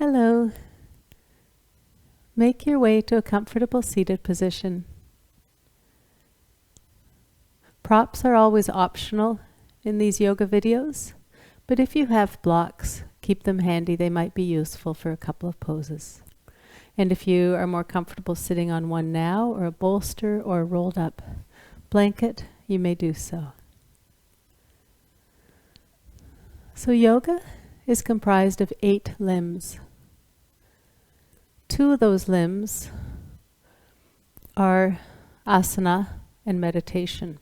Hello. Make your way to a comfortable seated position. Props are always optional in these yoga videos, but if you have blocks, keep them handy. They might be useful for a couple of poses. And if you are more comfortable sitting on one now, or a bolster, or a rolled up blanket, you may do so. So yoga is comprised of 8 limbs. 2 of those limbs are asana and meditation.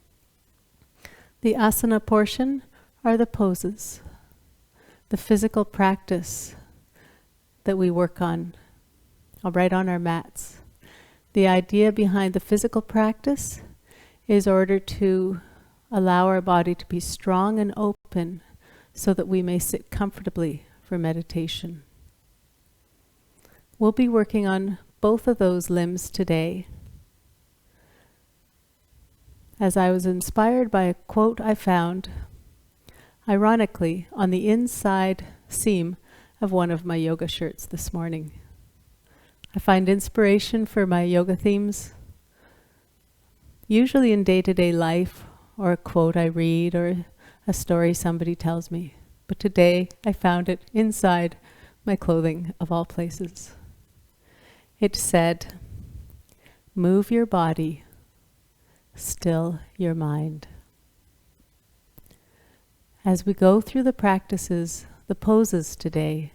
The asana portion are the poses, the physical practice that we work on right on our mats. The idea behind the physical practice is order to allow our body to be strong and open so that we may sit comfortably for meditation. We'll be working on both of those limbs today. As I was inspired by a quote I found, ironically, on the inside seam of one of my yoga shirts this morning. I find inspiration for my yoga themes usually in day-to-day life, or a quote I read, or a story somebody tells me. But today I found it inside my clothing, of all places. It said, "Move your body, still your mind." As we go through the practices, the poses today,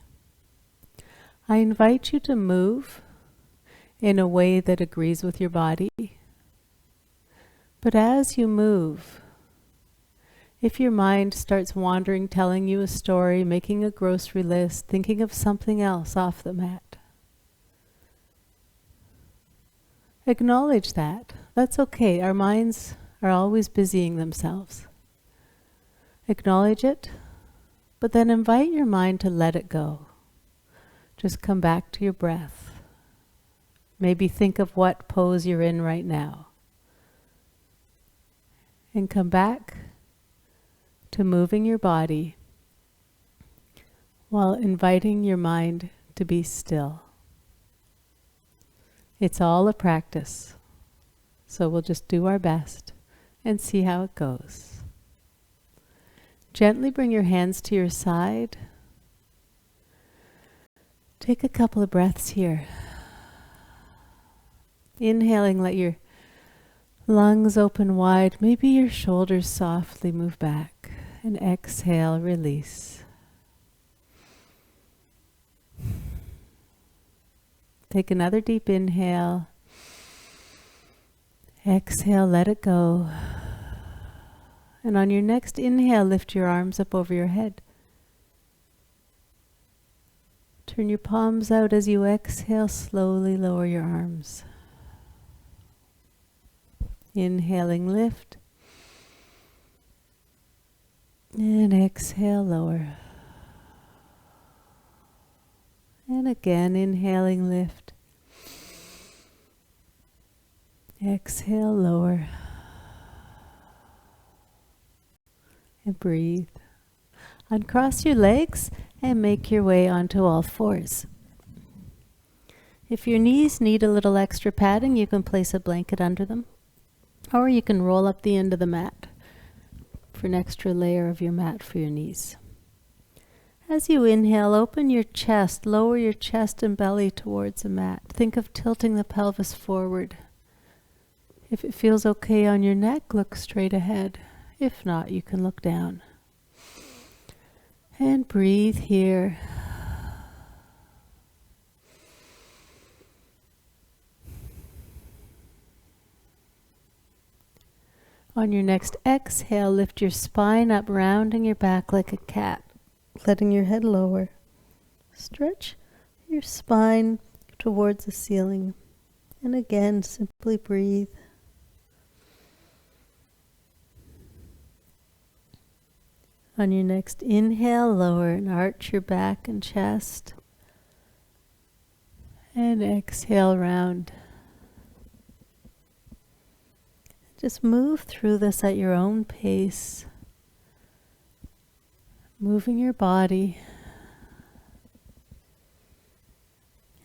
I invite you to move in a way that agrees with your body. But as you move, if your mind starts wandering, telling you a story, making a grocery list, thinking of something else off the mat, acknowledge that. That's okay. Our minds are always busying themselves. Acknowledge it, but then invite your mind to let it go. Just come back to your breath. Maybe think of what pose you're in right now. And come back to moving your body while inviting your mind to be still. It's all a practice, so we'll just do our best and see how it goes. Gently bring your hands to your side. Take a couple of breaths here. Inhaling, let your lungs open wide. Maybe your shoulders softly move back. And exhale, release. Take another deep inhale. Exhale, let it go. And on your next inhale, lift your arms up over your head. Turn your palms out as you exhale, slowly lower your arms. Inhaling, lift. And exhale, lower. And again, inhaling, lift. Exhale, lower. And breathe. Uncross your legs and make your way onto all fours. If your knees need a little extra padding, you can place a blanket under them. Or you can roll up the end of the mat for an extra layer of your mat for your knees. As you inhale, open your chest, lower your chest and belly towards the mat. Think of tilting the pelvis forward. If it feels okay on your neck, look straight ahead. If not, you can look down. And breathe here. On your next exhale, lift your spine up, rounding your back like a cat, letting your head lower. Stretch your spine towards the ceiling. And again, simply breathe. On your next inhale, lower and arch your back and chest. And exhale, round. Just move through this at your own pace, moving your body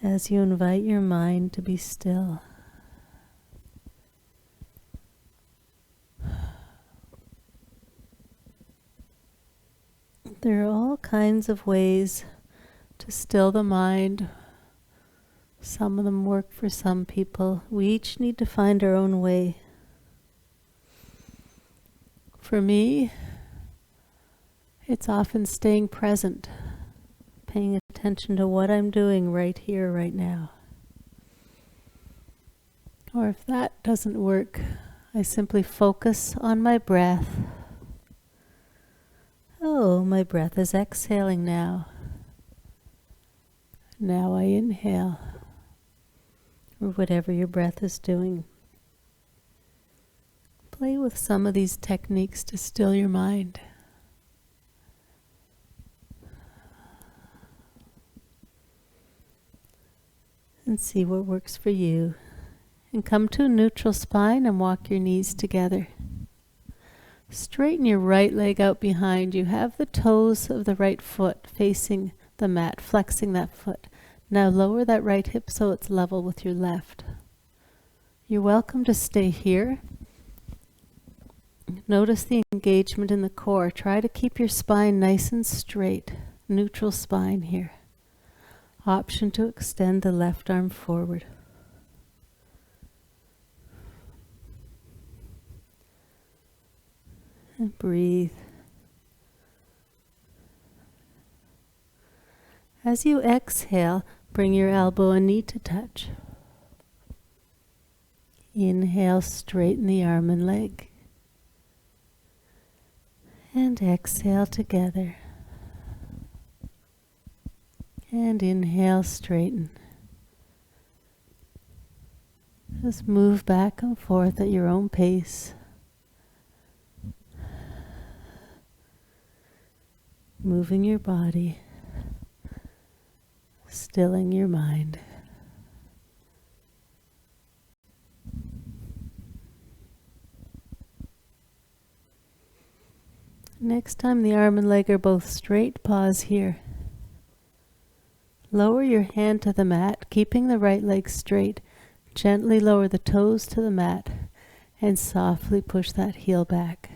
as you invite your mind to be still. There are all kinds of ways to still the mind. Some of them work for some people. We each need to find our own way. For me, it's often staying present, paying attention to what I'm doing right here, right now. Or if that doesn't work, I simply focus on my breath. Oh, my breath is exhaling now. Now I inhale, or whatever your breath is doing. Play with some of these techniques to still your mind. And see what works for you. And come to a neutral spine and walk your knees together. Straighten your right leg out behind you. Have the toes of the right foot facing the mat, flexing that foot. Now lower that right hip so it's level with your left. You're welcome to stay here. Notice the engagement in the core. Try to keep your spine nice and straight. Neutral spine here. Option to extend the left arm forward. And breathe. As you exhale, bring your elbow and knee to touch. Inhale, straighten the arm and leg. And exhale together. And inhale, straighten. Just move back and forth at your own pace. Moving your body, stilling your mind. Next time the arm and leg are both straight, pause here. Lower your hand to the mat, keeping the right leg straight. Gently lower the toes to the mat and softly push that heel back.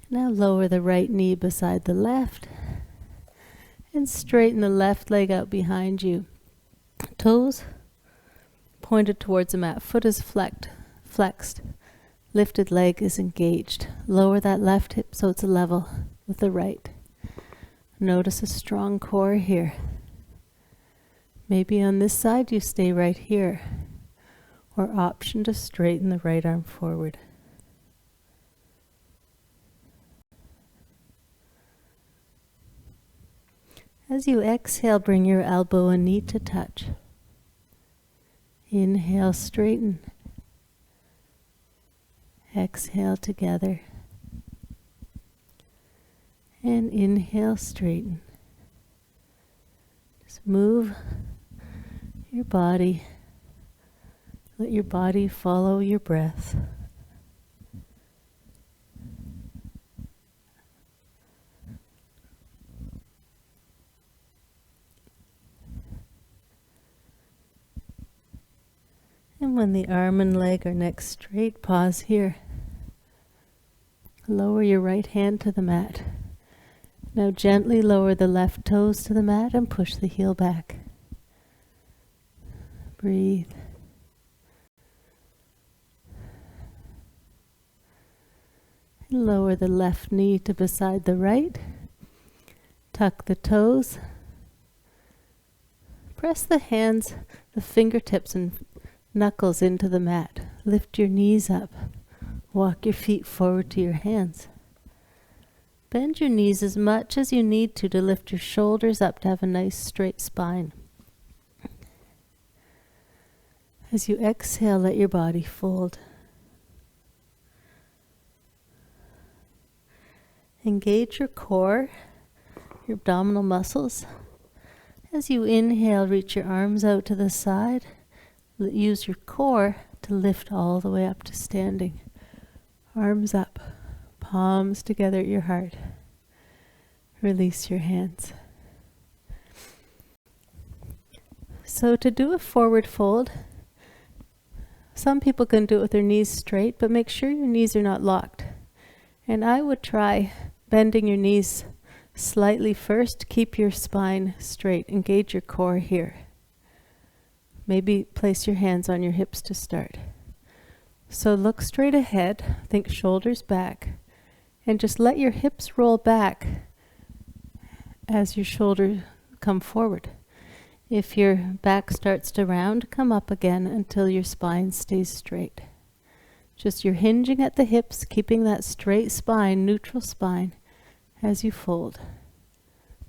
Now lower the right knee beside the left and straighten the left leg out behind you. Toes pointed towards the mat. Foot is flexed. Lifted leg is engaged. Lower that left hip so it's level with the right. Notice a strong core here. Maybe on this side you stay right here, or option to straighten the right arm forward. As you exhale, bring your elbow and knee to touch. Inhale, straighten. Exhale together. And inhale, straighten. Just move your body. Let your body follow your breath. And when the arm and leg are next straight, pause here. Lower your right hand to the mat. Now gently lower the left toes to the mat and push the heel back. Breathe. And lower the left knee to beside the right. Tuck the toes. Press the hands, the fingertips and knuckles into the mat. Lift your knees up. Walk your feet forward to your hands. Bend your knees as much as you need to lift your shoulders up to have a nice straight spine. As you exhale, let your body fold. Engage your core, your abdominal muscles. As you inhale, reach your arms out to the side. Use your core to lift all the way up to standing. Arms up, palms together at your heart. Release your hands. So to do a forward fold, some people can do it with their knees straight, but make sure your knees are not locked. And I would try bending your knees slightly first. Keep your spine straight. Engage your core here. Maybe place your hands on your hips to start. So look straight ahead. Think shoulders back. And just let your hips roll back as your shoulders come forward. If your back starts to round, come up again until your spine stays straight. Just you're hinging at the hips, keeping that straight spine, neutral spine, as you fold.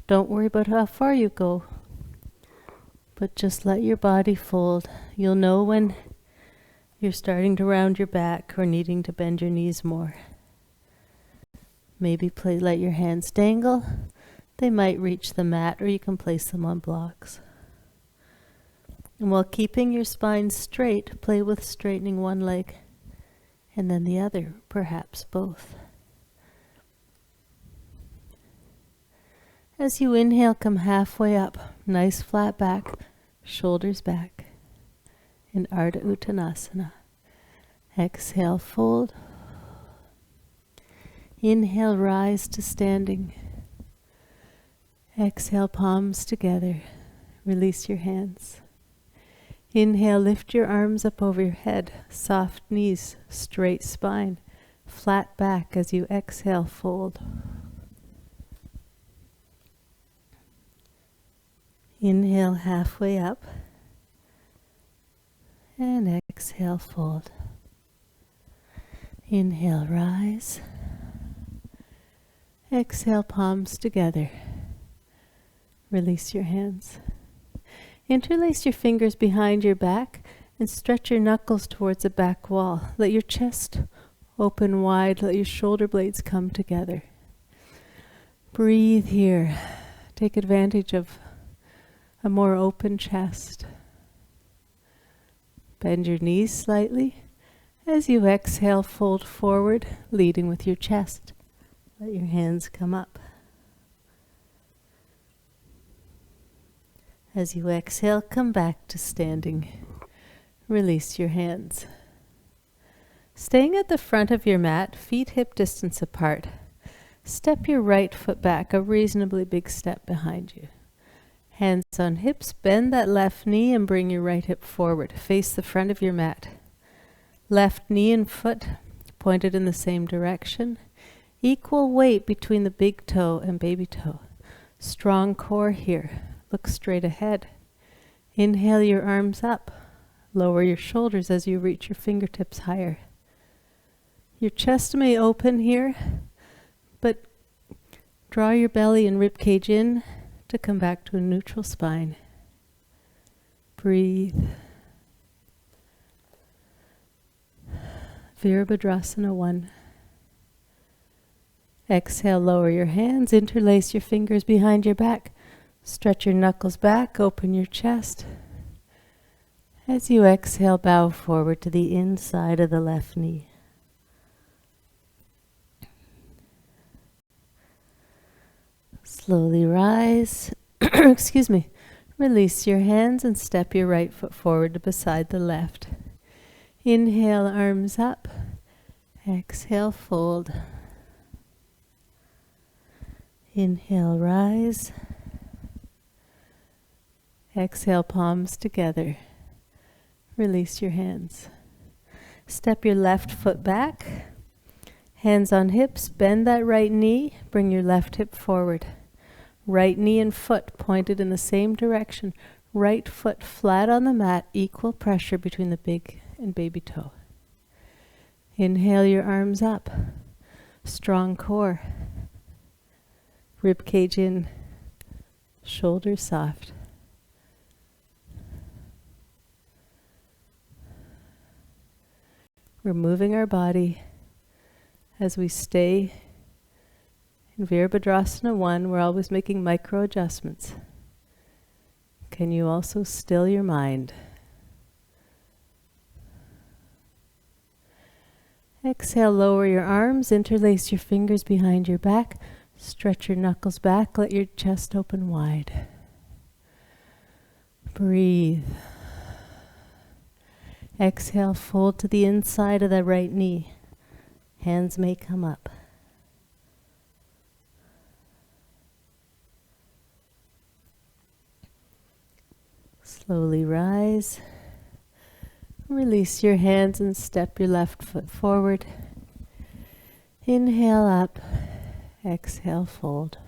Don't worry about how far you go, but just let your body fold. You'll know when you're starting to round your back or needing to bend your knees more. Maybe let your hands dangle. They might reach the mat, or you can place them on blocks. And while keeping your spine straight, play with straightening one leg and then the other, perhaps both. As you inhale, come halfway up, nice flat back, shoulders back, in Ardha Uttanasana. Exhale, fold. Inhale, rise to standing. Exhale, palms together. Release your hands. Inhale, lift your arms up over your head, soft knees, straight spine, flat back as you exhale, fold. Inhale, halfway up, and exhale, fold. Inhale, rise. Exhale, palms together. Release your hands. Interlace your fingers behind your back and stretch your knuckles towards the back wall. Let your chest open wide. Let your shoulder blades come together. Breathe here. Take advantage of a more open chest. Bend your knees slightly. As you exhale, fold forward, leading with your chest. Let your hands come up. As you exhale, come back to standing. Release your hands. Staying at the front of your mat, feet hip distance apart. Step your right foot back, a reasonably big step behind you. Hands on hips, bend that left knee and bring your right hip forward. Face the front of your mat. Left knee and foot pointed in the same direction. Equal weight between the big toe and baby toe. Strong core here. Look straight ahead. Inhale your arms up. Lower your shoulders as you reach your fingertips higher. Your chest may open here, but draw your belly and rib cage in to come back to a neutral spine. Breathe. Virabhadrasana 1. Exhale, lower your hands, interlace your fingers behind your back. Stretch your knuckles back, open your chest. As you exhale, bow forward to the inside of the left knee. Slowly rise. Excuse me. Release your hands and step your right foot forward to beside the left. Inhale, arms up. Exhale, fold. Inhale, rise. Exhale, palms together. Release your hands. Step your left foot back. Hands on hips, bend that right knee, bring your left hip forward. Right knee and foot pointed in the same direction. Right foot flat on the mat, equal pressure between the big and baby toe. Inhale your arms up. Strong core. Rib cage in. Shoulders soft. We're moving our body as we stay in Virabhadrasana 1. We're always making micro adjustments. Can you also still your mind? Exhale, lower your arms, interlace your fingers behind your back, Stretch your knuckles back, let your chest open wide. Breathe. Exhale, fold to the inside of the right knee. Hands may come up. Slowly rise. Release your hands and step your left foot forward. Inhale up. Exhale, fold.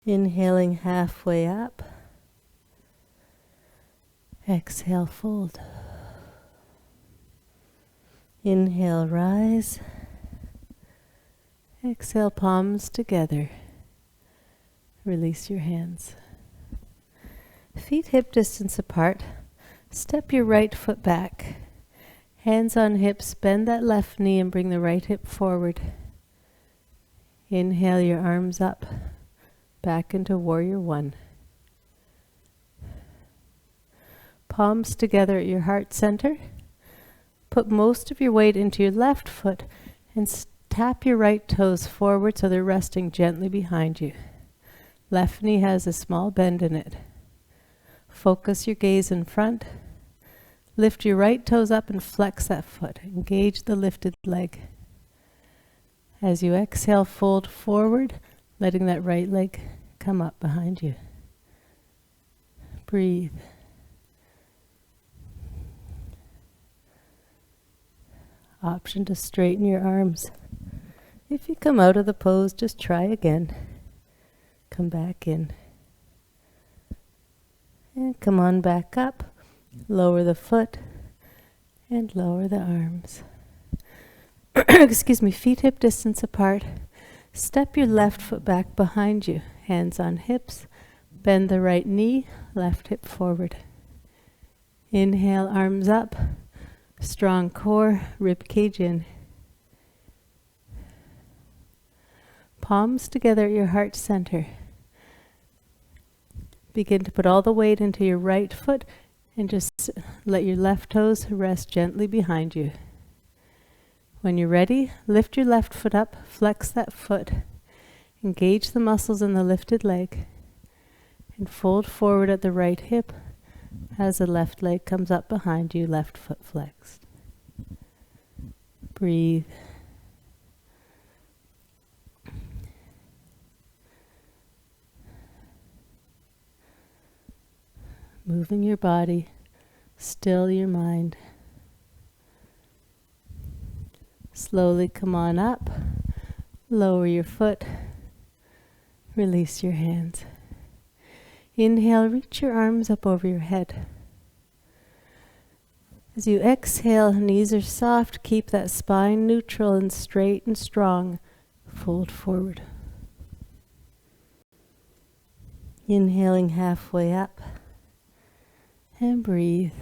Inhaling halfway up. Exhale, fold. Inhale, rise. Exhale, palms together. Release your hands. Feet hip distance apart. Step your right foot back. Hands on hips, bend that left knee and bring the right hip forward. Inhale your arms up, back into warrior one. Palms together at your heart center. Put most of your weight into your left foot and tap your right toes forward so they're resting gently behind you. Left knee has a small bend in it. Focus your gaze in front. Lift your right toes up and flex that foot. Engage the lifted leg. As you exhale, fold forward, letting that right leg come up behind you. Breathe. Option to straighten your arms. If you come out of the pose, just try again. Come back in. And come on back up. Lower the foot and lower the arms. Excuse me, feet hip distance apart. Step your left foot back behind you. Hands on hips. Bend the right knee, left hip forward. Inhale, arms up. Strong core, rib cage in. Palms together at your heart center. Begin to put all the weight into your right foot and just let your left toes rest gently behind you. When you're ready, lift your left foot up, flex that foot, engage the muscles in the lifted leg, and fold forward at the right hip as the left leg comes up behind you, left foot flexed. Breathe. Moving your body, still your mind. Slowly come on up, lower your foot, release your hands. Inhale, reach your arms up over your head. As you exhale, knees are soft, keep that spine neutral and straight and strong. Fold forward. Inhaling halfway up. And breathe.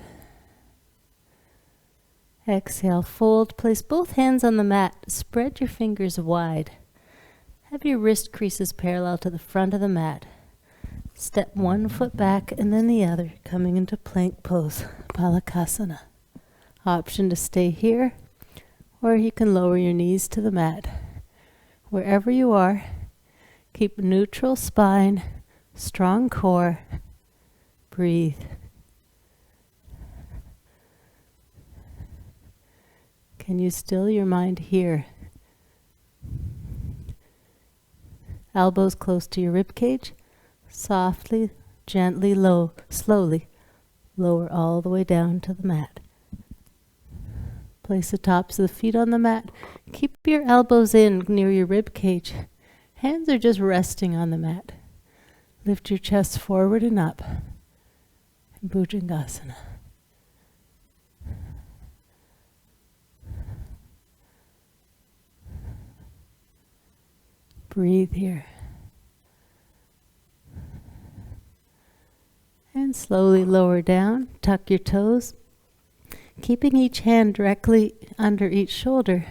Exhale, fold. Place both hands on the mat. Spread your fingers wide. Have your wrist creases parallel to the front of the mat. Step one foot back and then the other, coming into plank pose, Balasana. Option to stay here, or you can lower your knees to the mat. Wherever you are, keep neutral spine, strong core. Breathe. Can you still your mind here? Elbows close to your rib cage. Softly, gently, slowly lower all the way down to the mat. Place the tops of the feet on the mat. Keep your elbows in near your rib cage. Hands are just resting on the mat. Lift your chest forward and up. Bhujangasana. Breathe here. And slowly lower down, tuck your toes, keeping each hand directly under each shoulder.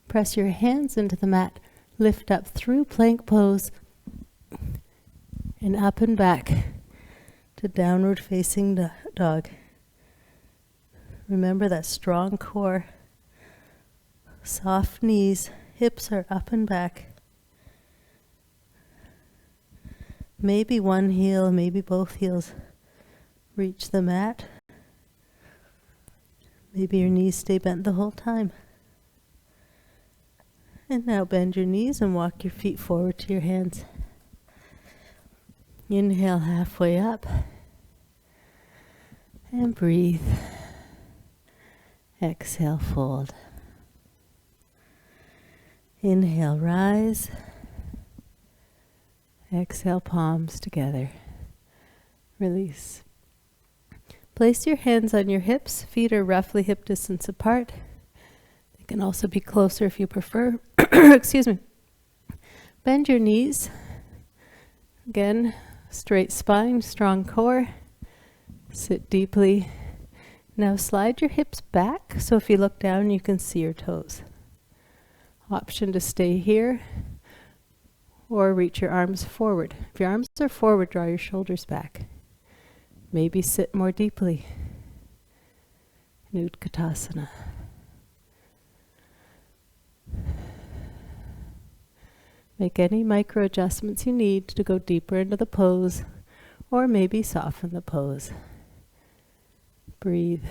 Press your hands into the mat, lift up through plank pose, and up and back to downward facing dog. Remember that strong core. Soft knees, hips are up and back. Maybe one heel, maybe both heels reach the mat. Maybe your knees stay bent the whole time. And now bend your knees and walk your feet forward to your hands. Inhale halfway up. And breathe. Exhale, fold. Inhale, rise. Exhale, palms together. Release. Place your hands on your hips. Feet are roughly hip distance apart. They can also be closer if you prefer. Excuse me. Bend your knees. Again, straight spine, strong core. Sit deeply. Now slide your hips back, so if you look down, you can see your toes. Option to stay here or reach your arms forward. If your arms are forward, draw your shoulders back. Maybe sit more deeply. Utkatasana. Make any micro adjustments you need to go deeper into the pose, or maybe soften the pose. Breathe.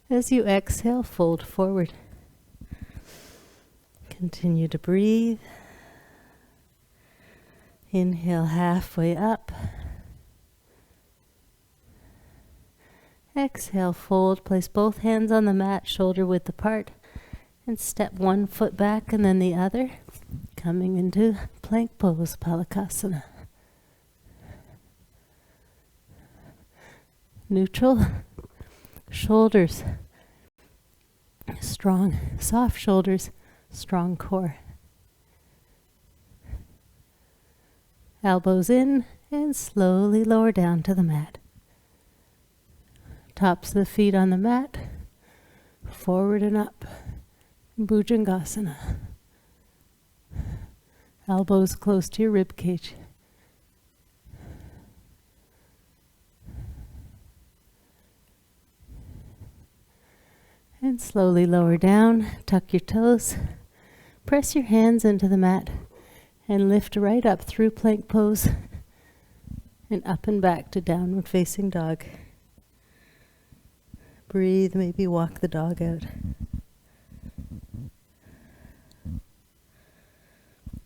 As you exhale, fold forward. Continue to breathe. Inhale halfway up. Exhale, fold. Place both hands on the mat, shoulder width apart, and step one foot back and then the other, coming into plank pose, Palakasana. Neutral. Shoulders strong, soft shoulders, strong core. Elbows in and slowly lower down to the mat. Tops of the feet on the mat, forward and up. Bhujangasana. Elbows close to your rib cage. And slowly lower down, tuck your toes, press your hands into the mat, and lift right up through plank pose, and up and back to downward facing dog. Breathe, maybe walk the dog out.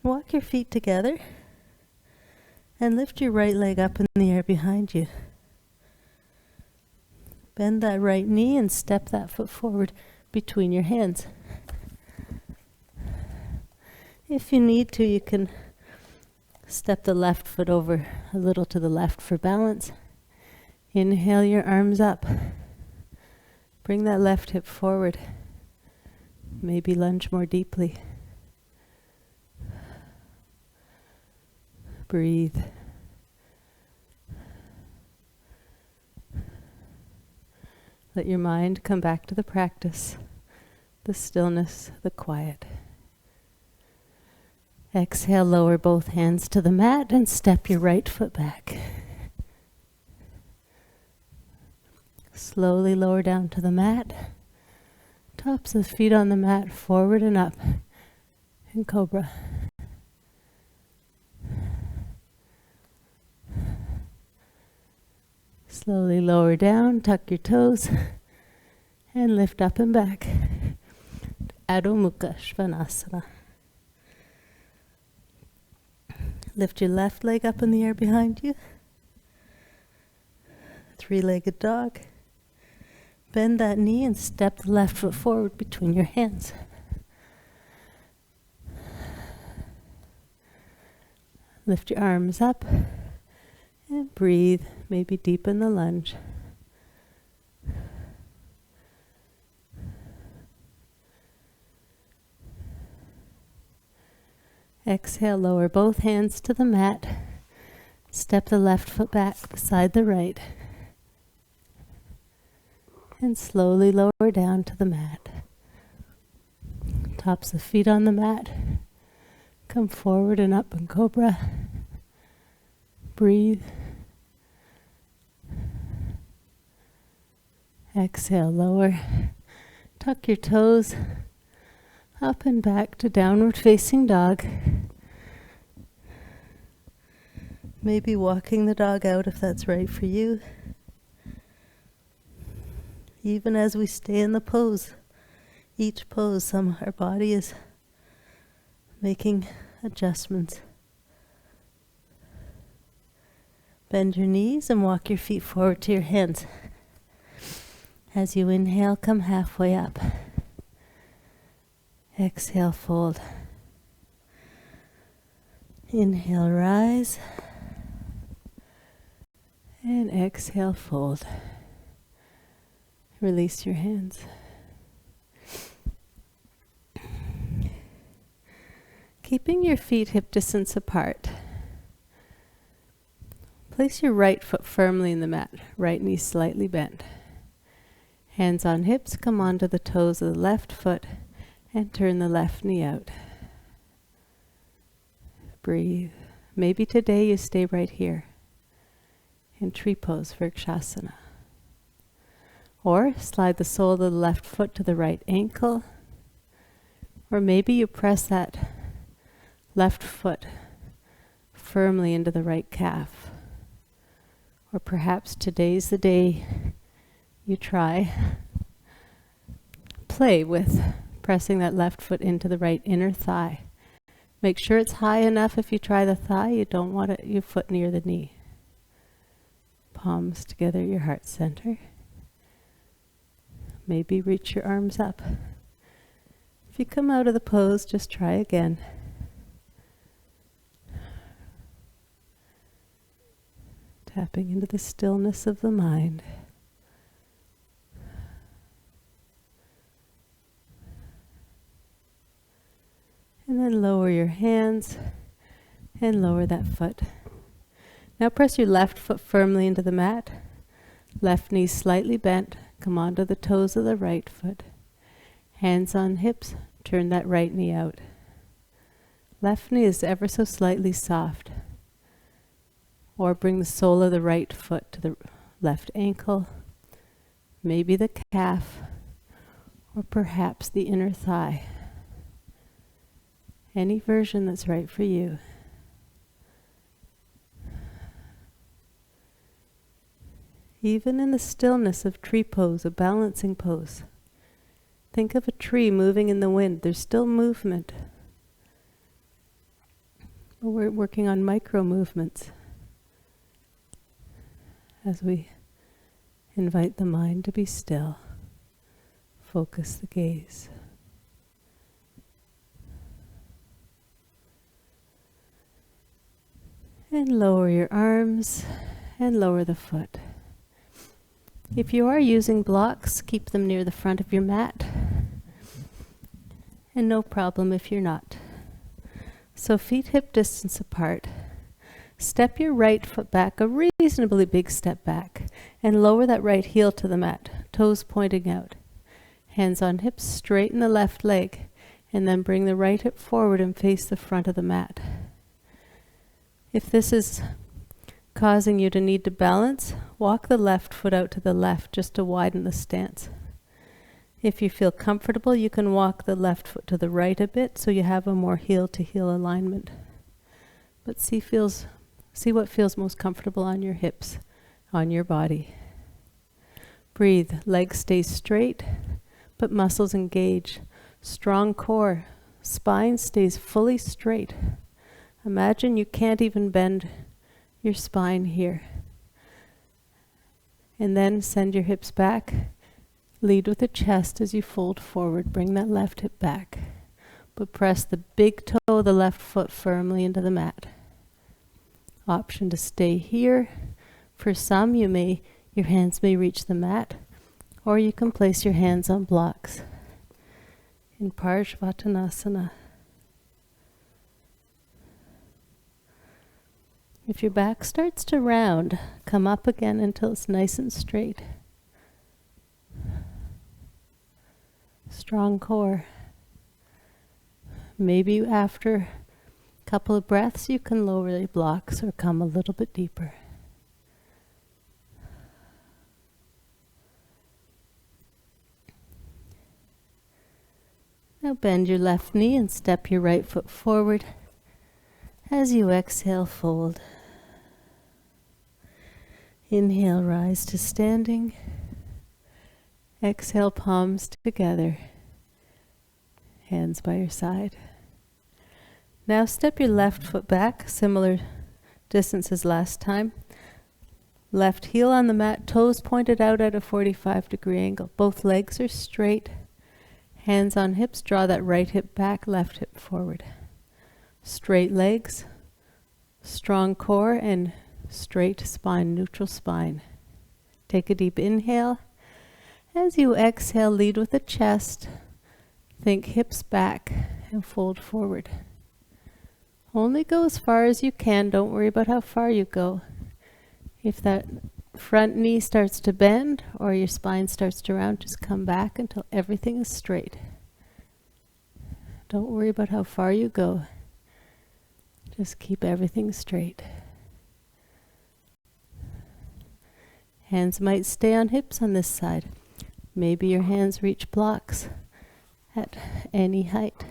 Walk your feet together, and lift your right leg up in the air behind you. Bend that right knee and step that foot forward between your hands. If you need to, you can step the left foot over a little to the left for balance. Inhale your arms up. Bring that left hip forward. Maybe lunge more deeply. Breathe. Let your mind come back to the practice, the stillness, the quiet. Exhale, lower both hands to the mat and step your right foot back. Slowly lower down to the mat. Tops of the feet on the mat, forward and up in cobra. Slowly lower down, tuck your toes, and lift up and back. Adho Mukha Svanasana. Lift your left leg up in the air behind you. Three-legged dog. Bend that knee and step the left foot forward between your hands. Lift your arms up and breathe. Maybe deepen the lunge. Exhale, lower both hands to the mat. Step the left foot back beside the right. And slowly lower down to the mat. Tops of feet on the mat. Come forward and up in cobra. Breathe. Exhale, lower. Tuck your toes up and back to downward facing dog. Maybe walking the dog out if that's right for you. Even as we stay in the pose, each pose, our body is making adjustments. Bend your knees and walk your feet forward to your hands. As you inhale, come halfway up. Exhale, fold. Inhale, rise. And exhale, fold. Release your hands. Keeping your feet hip distance apart. Place your right foot firmly in the mat, right knee slightly bent. Hands on hips, come onto the toes of the left foot and turn the left knee out. Breathe. Maybe today you stay right here in tree pose, Vrikshasana. Or slide the sole of the left foot to the right ankle. Or maybe you press that left foot firmly into the right calf. Or perhaps today's the day you try. Play with pressing that left foot into the right inner thigh. Make sure it's high enough if you try the thigh. You don't want your foot near the knee. Palms together, your heart center. Maybe reach your arms up. If you come out of the pose, just try again. Tapping into the stillness of the mind. And then lower your hands and lower that foot. Now press your left foot firmly into the mat. Left knee slightly bent. Come onto the toes of the right foot. Hands on hips. Turn that right knee out. Left knee is ever so slightly soft. Or bring the sole of the right foot to the left ankle. Maybe the calf. Or perhaps the inner thigh. Any version that's right for you. Even in the stillness of tree pose, a balancing pose. Think of a tree moving in the wind. There's still movement. But we're working on micro movements as we invite the mind to be still. Focus the gaze. And lower your arms and lower the foot. If you are using blocks, keep them near the front of your mat. And no problem if you're not. So feet hip distance apart. Step your right foot back, a reasonably big step back, and lower that right heel to the mat, toes pointing out. Hands on hips, straighten the left leg, and then bring the right hip forward and face the front of the mat. If this is causing you to need to balance, walk the left foot out to the left just to widen the stance. If you feel comfortable, you can walk the left foot to the right a bit so you have a more heel-to-heel alignment. But see what feels most comfortable on your hips, on your body. Breathe, legs stay straight, but muscles engage. Strong core, spine stays fully straight. Imagine you can't even bend your spine here. And then send your hips back. Lead with the chest as you fold forward. Bring that left hip back. But press the big toe of the left foot firmly into the mat. Option to stay here. For some, your hands may reach the mat, or you can place your hands on blocks in Parshvattanasana. If your back starts to round, come up again until it's nice and straight. Strong core. Maybe after a couple of breaths you can lower the blocks or come a little bit deeper. Now bend your left knee and step your right foot forward. As you exhale, fold. Inhale, rise to standing. Exhale, palms together. Hands by your side. Now step your left foot back, similar distance as last time. Left heel on the mat, toes pointed out at a 45-degree angle. Both legs are straight. Hands on hips, draw that right hip back, left hip forward. Straight legs, strong core, and straight spine, neutral spine. Take a deep inhale. As you exhale, lead with the chest. Think hips back and fold forward. Only go as far as you can. Don't worry about how far you go. If that front knee starts to bend or your spine starts to round, just come back until everything is straight. Don't worry about how far you go. Just keep everything straight. Hands might stay on hips on this side. Maybe your hands reach blocks at any height.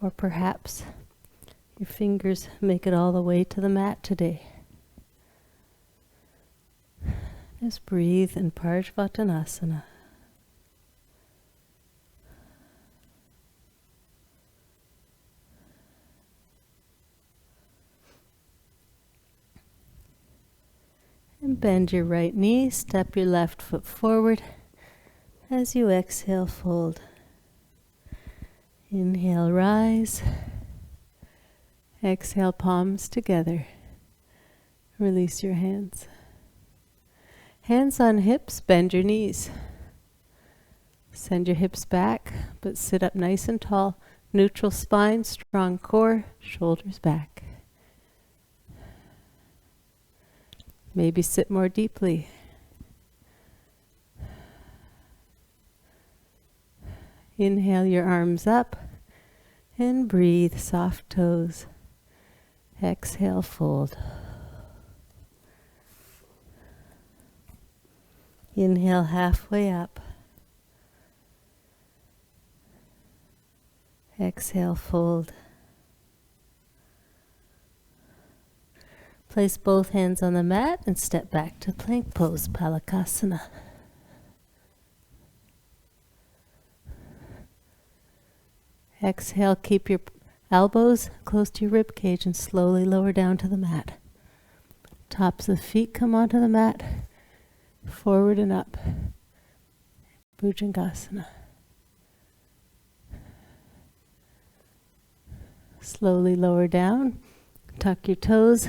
Or perhaps your fingers make it all the way to the mat today. Just breathe in Parsvattanasana. And bend your right knee, step your left foot forward. As you exhale, fold. Inhale, rise. Exhale, palms together. Release your hands. Hands on hips, bend your knees. Send your hips back, but sit up nice and tall. Neutral spine, strong core, shoulders back. Maybe sit more deeply. Inhale your arms up and breathe, soft toes. Exhale, fold. Inhale halfway up. Exhale, fold. Place both hands on the mat and step back to plank pose, Palakasana. Exhale, keep your elbows close to your rib cage and slowly lower down to the mat. Tops of the feet come onto the mat, forward and up. Bhujangasana. Slowly lower down, tuck your toes,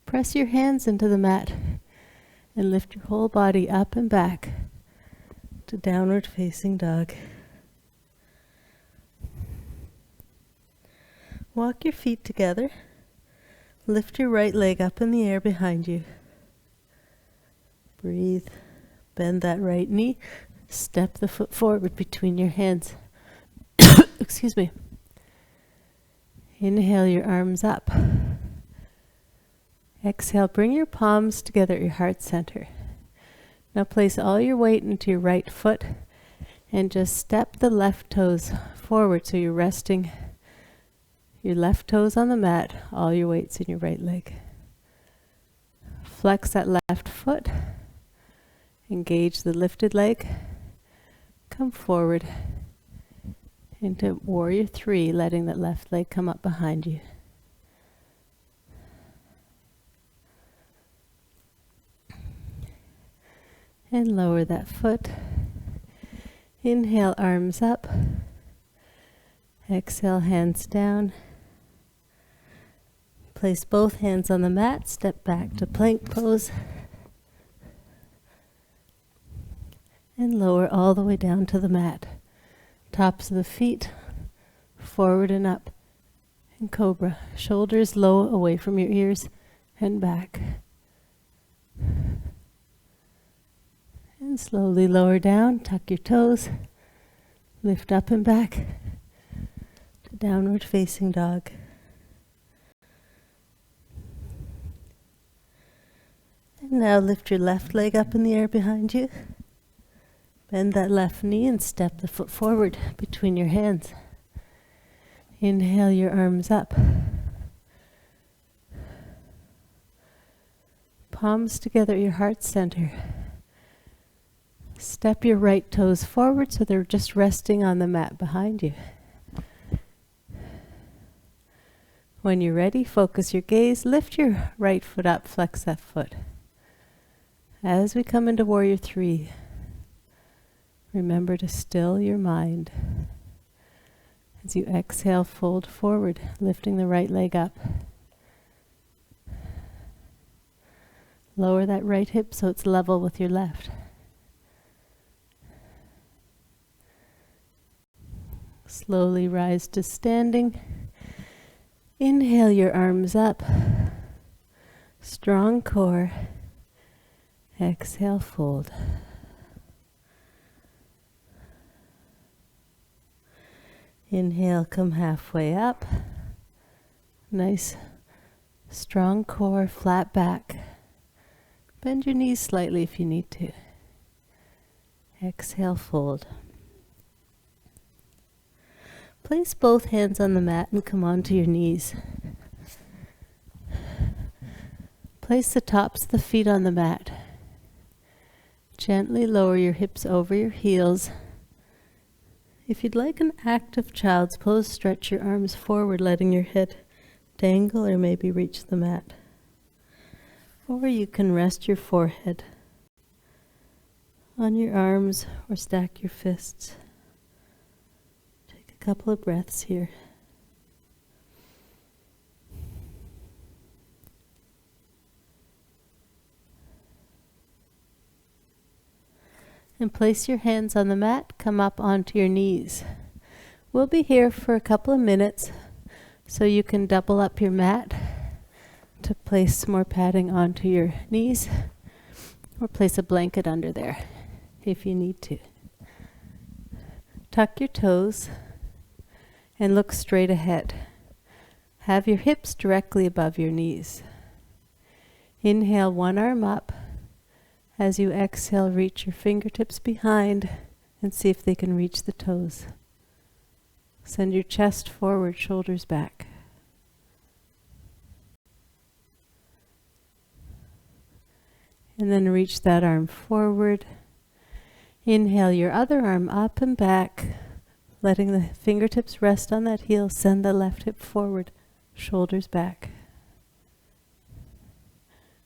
press your hands into the mat, and lift your whole body up and back to downward facing dog. Walk your feet together. Lift your right leg up in the air behind you. Breathe. Bend that right knee. Step the foot forward between your hands. Excuse me. Inhale your arms up. Exhale, bring your palms together at your heart center. Now place all your weight into your right foot and just step the left toes forward so you're resting your left toes on the mat, all your weight's in your right leg. Flex that left foot, engage the lifted leg, come forward into Warrior 3, letting that left leg come up behind you. And lower that foot. Inhale, arms up. Exhale, hands down. Place both hands on the mat, step back to plank pose. And lower all the way down to the mat. Tops of the feet, forward and up. And cobra, shoulders low away from your ears and back. And slowly lower down, tuck your toes, lift up and back to downward facing dog. And now lift your left leg up in the air behind you. Bend that left knee and step the foot forward between your hands. Inhale your arms up. Palms together at your heart center. Step your right toes forward so they're just resting on the mat behind you. When you're ready, focus your gaze, lift your right foot up, flex that foot. As we come into Warrior 3, remember to still your mind. As you exhale, fold forward, lifting the right leg up. Lower that right hip so it's level with your left. Slowly rise to standing. Inhale your arms up. Strong core. Exhale, fold. Inhale, come halfway up. Nice, strong core, flat back. Bend your knees slightly if you need to. Exhale, fold. Place both hands on the mat and come onto your knees. Place the tops of the feet on the mat. Gently lower your hips over your heels. If you'd like an active child's pose, stretch your arms forward, letting your head dangle or maybe reach the mat. Or you can rest your forehead on your arms or stack your fists. Take a couple of breaths here. And place your hands on the mat, come up onto your knees. We'll be here for a couple of minutes, so you can double up your mat to place some more padding onto your knees, or place a blanket under there if you need to. Tuck your toes and look straight ahead. Have your hips directly above your knees. Inhale, one arm up. As you exhale, reach your fingertips behind and see if they can reach the toes. Send your chest forward, shoulders back. And then reach that arm forward. Inhale your other arm up and back, letting the fingertips rest on that heel. Send the left hip forward, shoulders back.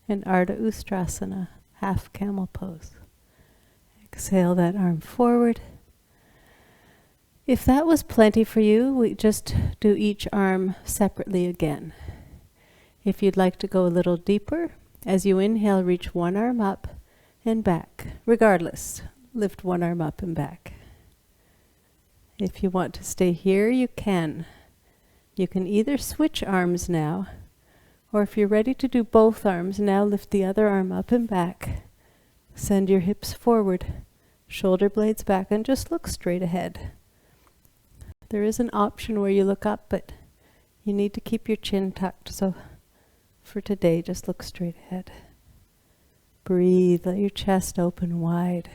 And Ardha Ustrasana, half camel pose. Exhale that arm forward. If that was plenty for you, we just do each arm separately again. If you'd like to go a little deeper, as you inhale, reach one arm up and back. Regardless, lift one arm up and back. If you want to stay here, you can. You can either switch arms now, or if you're ready to do both arms, now lift the other arm up and back. Send your hips forward, shoulder blades back, and just look straight ahead. There is an option where you look up, but you need to keep your chin tucked, so for today, just look straight ahead. Breathe, let your chest open wide.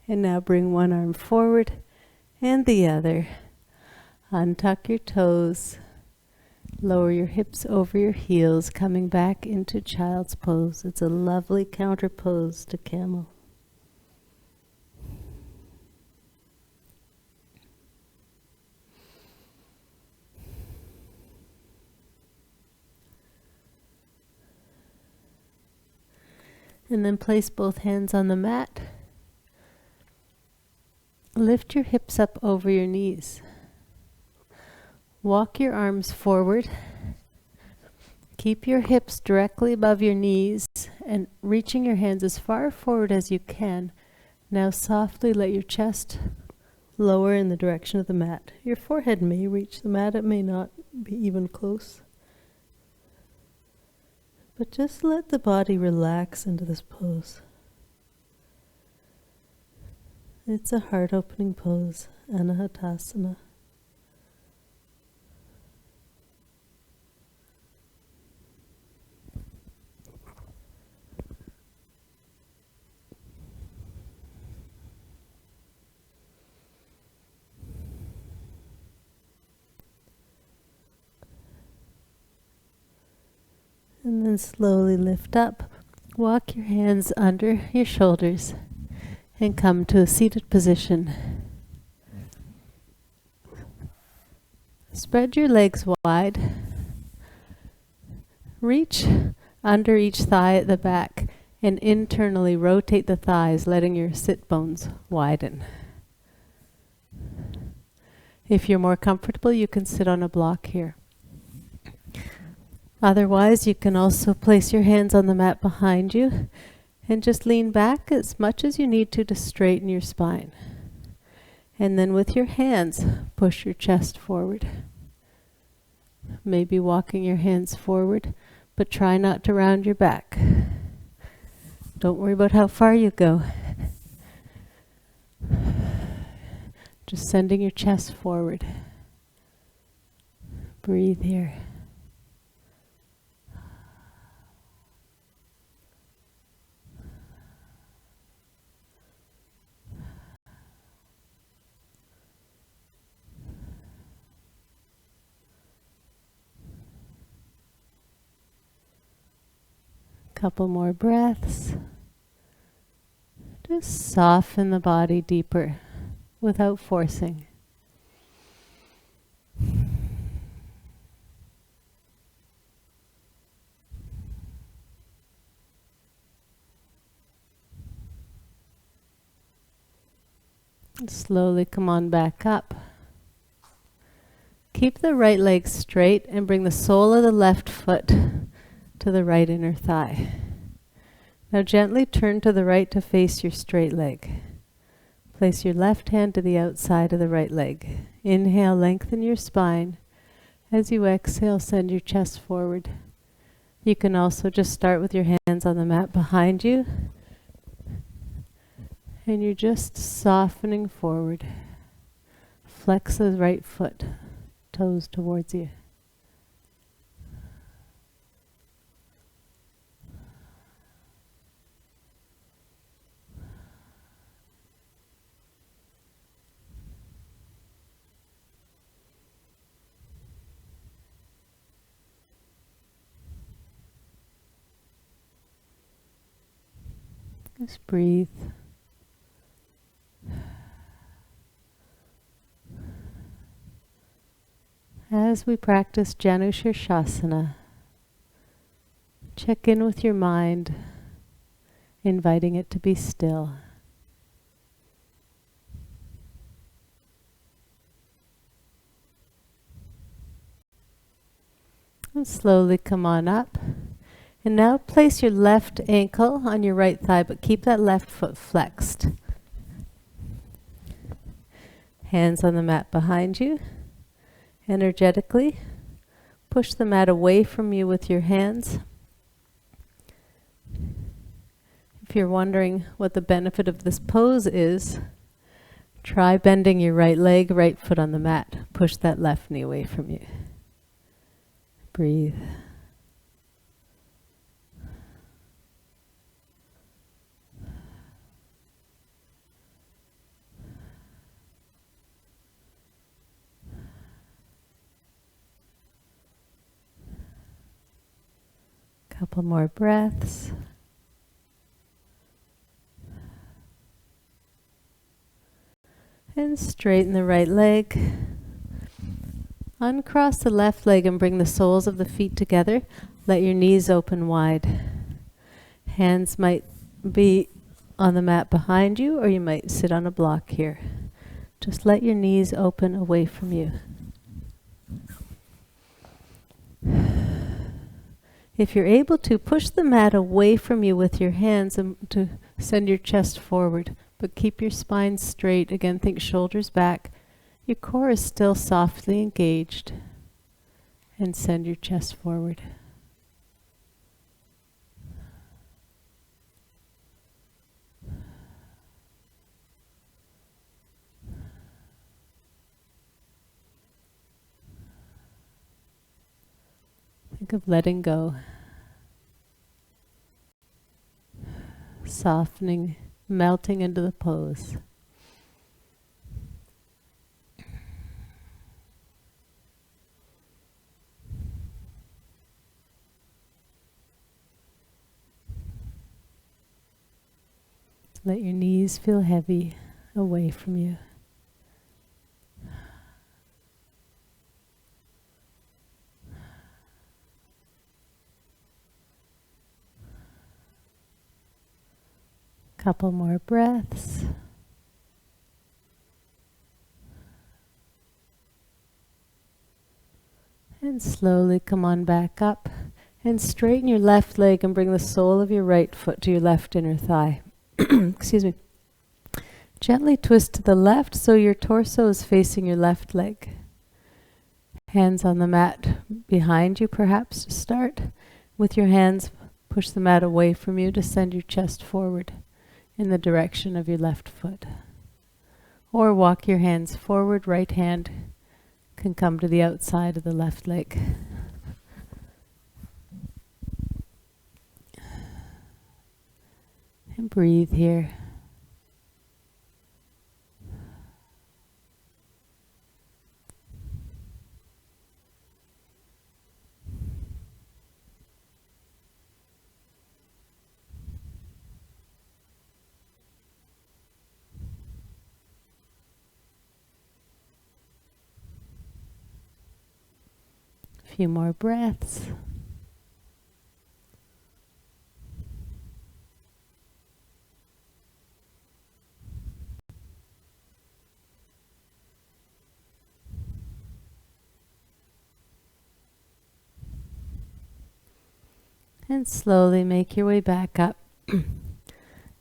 And now bring one arm forward and the other. Untuck your toes. Lower your hips over your heels, coming back into child's pose. It's a lovely counter pose to camel. And then place both hands on the mat. Lift your hips up over your knees. Walk your arms forward. Keep your hips directly above your knees and reaching your hands as far forward as you can. Now softly let your chest lower in the direction of the mat. Your forehead may reach the mat, it may not be even close. But just let the body relax into this pose. It's a heart-opening pose, Anahatasana. And then slowly lift up. Walk your hands under your shoulders and come to a seated position. Spread your legs wide. Reach under each thigh at the back and internally rotate the thighs, letting your sit bones widen. If you're more comfortable, you can sit on a block here. Otherwise, you can also place your hands on the mat behind you and just lean back as much as you need to straighten your spine. And then with your hands, push your chest forward. Maybe walking your hands forward, but try not to round your back. Don't worry about how far you go. Just sending your chest forward. Breathe here. Couple more breaths. Just soften the body deeper without forcing. And slowly come on back up. Keep the right leg straight and bring the sole of the left foot to the right inner thigh. Now gently turn to the right to face your straight leg. Place your left hand to the outside of the right leg. Inhale, lengthen your spine. As you exhale, send your chest forward. You can also just start with your hands on the mat behind you. And you're just softening forward. Flex the right foot, toes towards you. Just breathe. As we practice Janu Shirshasana, check in with your mind, inviting it to be still. And slowly come on up. And now place your left ankle on your right thigh, but keep that left foot flexed. Hands on the mat behind you. Energetically, push the mat away from you with your hands. If you're wondering what the benefit of this pose is, try bending your right leg, right foot on the mat. Push that left knee away from you. Breathe. Couple more breaths. And straighten the right leg. Uncross the left leg and bring the soles of the feet together. Let your knees open wide. Hands might be on the mat behind you, or you might sit on a block here. Just let your knees open away from you. If you're able to, push the mat away from you with your hands and to send your chest forward, but keep your spine straight. Again, think shoulders back. Your core is still softly engaged, and send your chest forward. Think of letting go, softening, melting into the pose. Let your knees feel heavy away from you. Couple more breaths. And slowly come on back up and straighten your left leg and bring the sole of your right foot to your left inner thigh. Excuse me. Gently twist to the left so your torso is facing your left leg. Hands on the mat behind you perhaps to start. With your hands, push the mat away from you to send your chest forward in the direction of your left foot. Or walk your hands forward, right hand can come to the outside of the left leg. And breathe here. A few more breaths. And slowly make your way back up.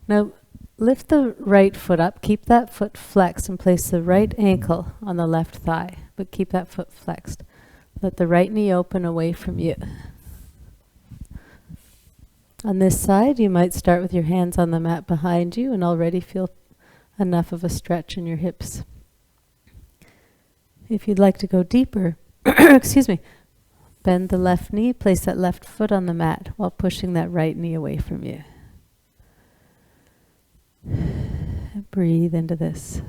Now lift the right foot up, keep that foot flexed and place the right ankle on the left thigh, but keep that foot flexed. Let the right knee open away from you. On this side, you might start with your hands on the mat behind you and already feel enough of a stretch in your hips. If you'd like to go deeper, excuse me, bend the left knee, place that left foot on the mat while pushing that right knee away from you. Breathe into this.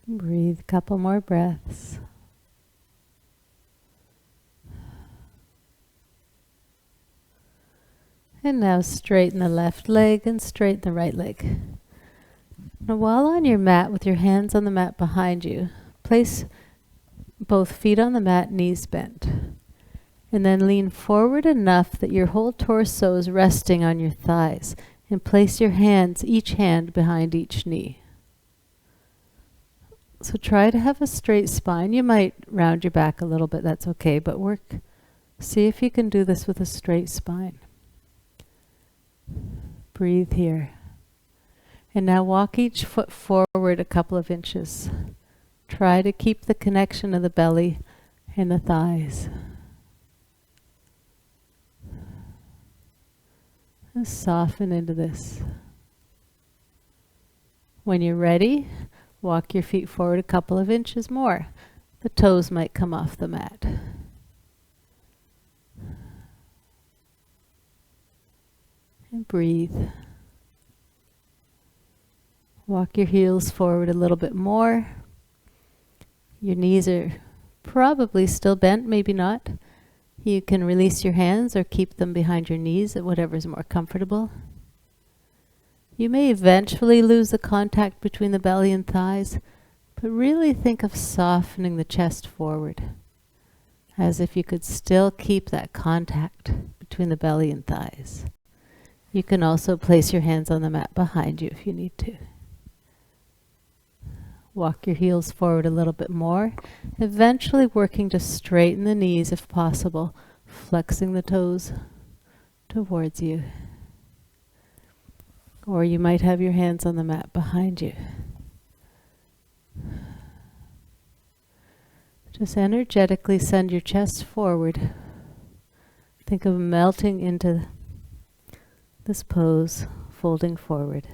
Breathe a couple more breaths. And now straighten the left leg and straighten the right leg. Now while on your mat with your hands on the mat behind you, place both feet on the mat, knees bent. And then lean forward enough that your whole torso is resting on your thighs. And place your hands, each hand behind each knee. So try to have a straight spine. You might round your back a little bit, that's okay, but see if you can do this with a straight spine. Breathe here. And now walk each foot forward a couple of inches. Try to keep the connection of the belly and the thighs. And soften into this. When you're ready, walk your feet forward a couple of inches more. The toes might come off the mat. And breathe. Walk your heels forward a little bit more. Your knees are probably still bent, maybe not. You can release your hands or keep them behind your knees at whatever is more comfortable. You may eventually lose the contact between the belly and thighs, but really think of softening the chest forward, as if you could still keep that contact between the belly and thighs. You can also place your hands on the mat behind you if you need to. Walk your heels forward a little bit more, eventually working to straighten the knees if possible, flexing the toes towards you. Or you might have your hands on the mat behind you. Just energetically send your chest forward. Think of melting into this pose, folding forward.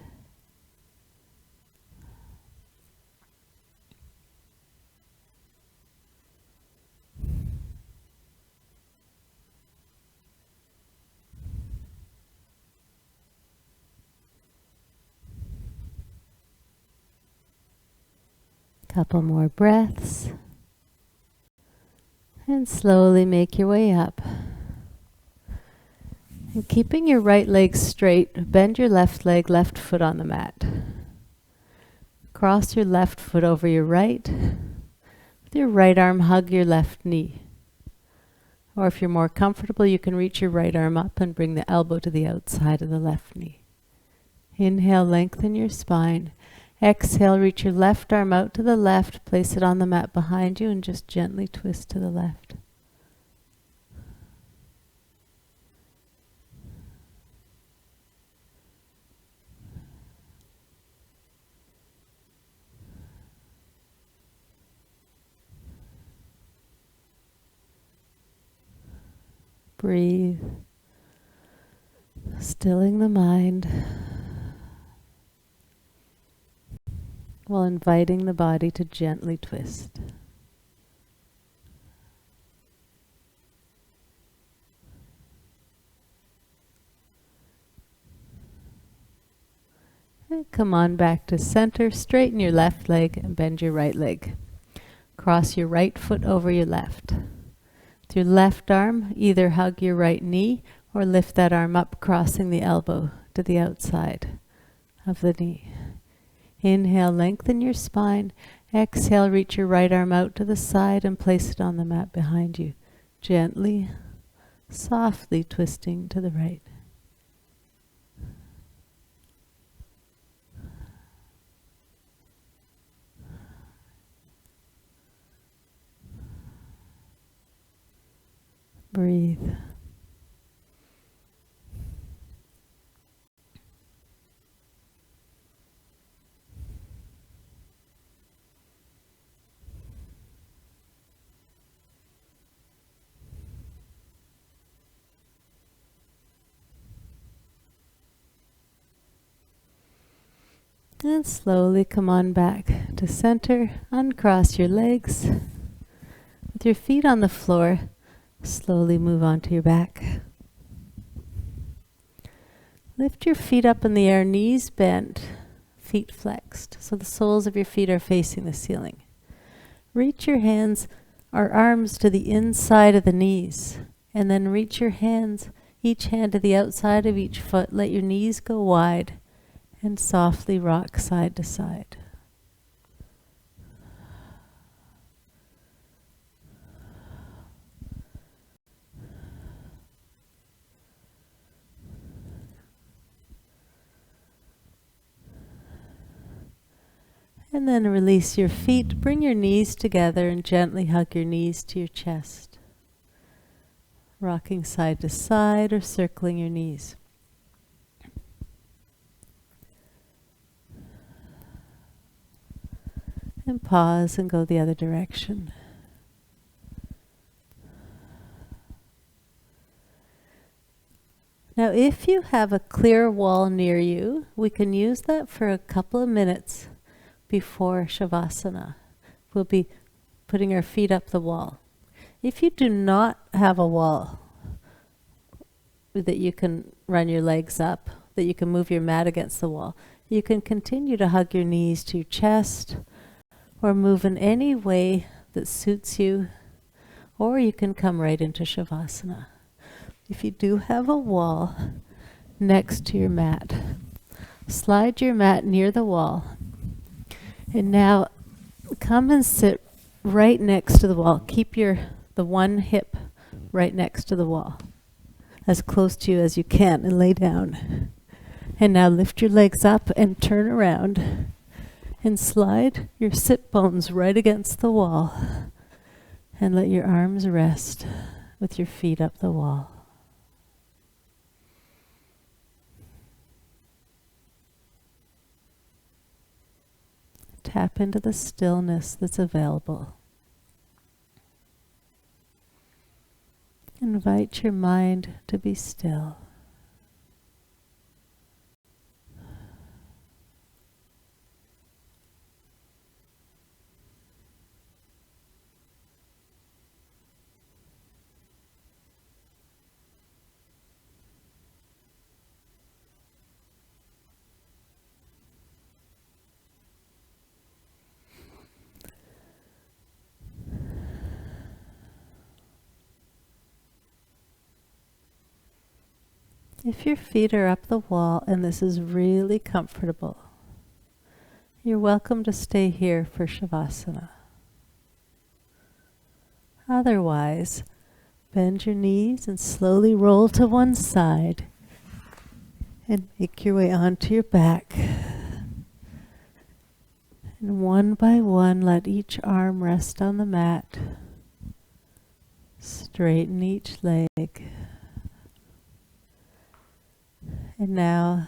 Couple more breaths. And slowly make your way up. And keeping your right leg straight, bend your left leg, left foot on the mat. Cross your left foot over your right. With your right arm, hug your left knee. Or if you're more comfortable, you can reach your right arm up and bring the elbow to the outside of the left knee. Inhale, lengthen your spine. Exhale, reach your left arm out to the left, place it on the mat behind you, and just gently twist to the left. Breathe, stilling the mind, while inviting the body to gently twist. And come on back to center, straighten your left leg and bend your right leg. Cross your right foot over your left. With your left arm, either hug your right knee or lift that arm up, crossing the elbow to the outside of the knee. Inhale, lengthen your spine. Exhale, reach your right arm out to the side and place it on the mat behind you. Gently, softly twisting to the right. Breathe. And slowly come on back to center. Uncross your legs. With your feet on the floor, slowly move onto your back. Lift your feet up in the air, knees bent, feet flexed, so the soles of your feet are facing the ceiling. Reach your hands or arms to the inside of the knees, and then reach your hands, each hand to the outside of each foot. Let your knees go wide and softly rock side to side. And then release your feet, bring your knees together and gently hug your knees to your chest. Rocking side to side or circling your knees. And pause and go the other direction. Now if you have a clear wall near you, we can use that for a couple of minutes before Shavasana. We'll be putting our feet up the wall. If you do not have a wall that you can run your legs up, that you can move your mat against the wall, you can continue to hug your knees to your chest or move in any way that suits you, or you can come right into Shavasana. If you do have a wall next to your mat, slide your mat near the wall. And now come and sit right next to the wall. Keep the one hip right next to the wall, as close to you as you can, and lay down. And now lift your legs up and turn around and slide your sit bones right against the wall and let your arms rest with your feet up the wall. Tap into the stillness that's available. Invite your mind to be still. If your feet are up the wall and this is really comfortable, you're welcome to stay here for Shavasana. Otherwise, bend your knees and slowly roll to one side and make your way onto your back. And one by one, let each arm rest on the mat. Straighten each leg. And now,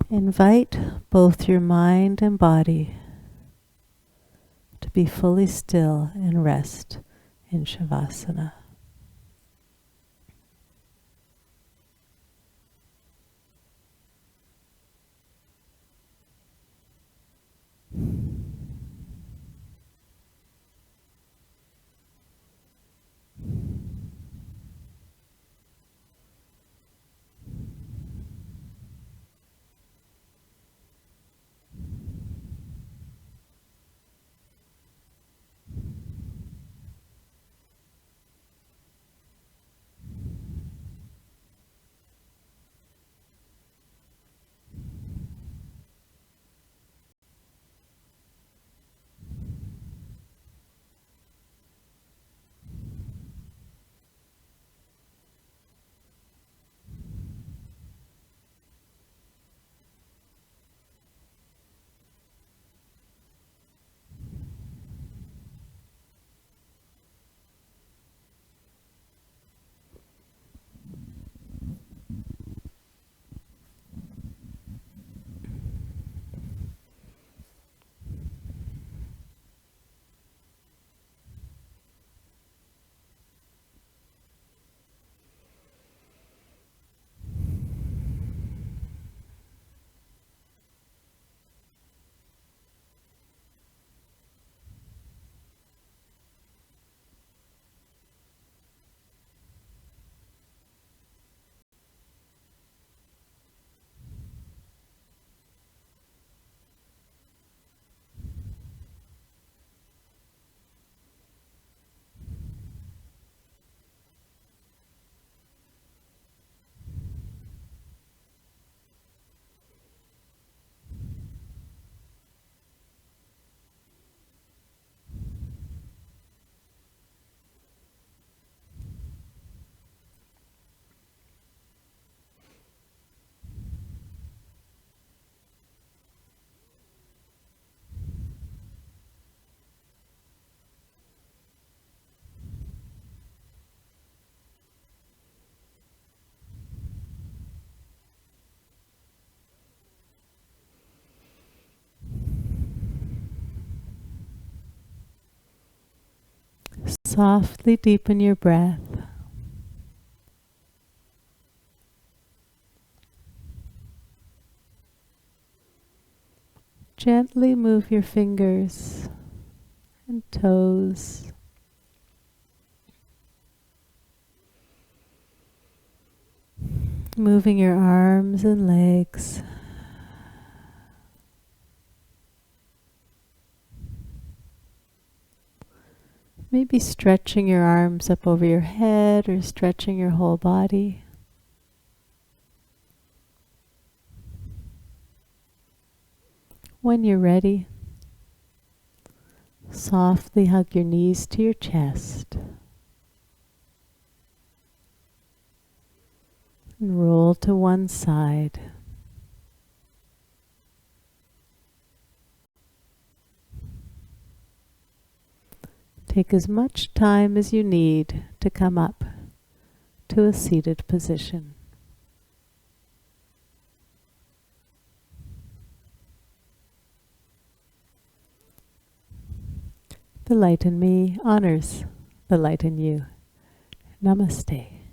invite both your mind and body to be fully still and rest in Shavasana. Softly deepen your breath. Gently move your fingers and toes. Moving your arms and legs. Maybe stretching your arms up over your head or stretching your whole body. When you're ready, softly hug your knees to your chest and roll to one side. Take as much time as you need to come up to a seated position. The light in me honors the light in you. Namaste.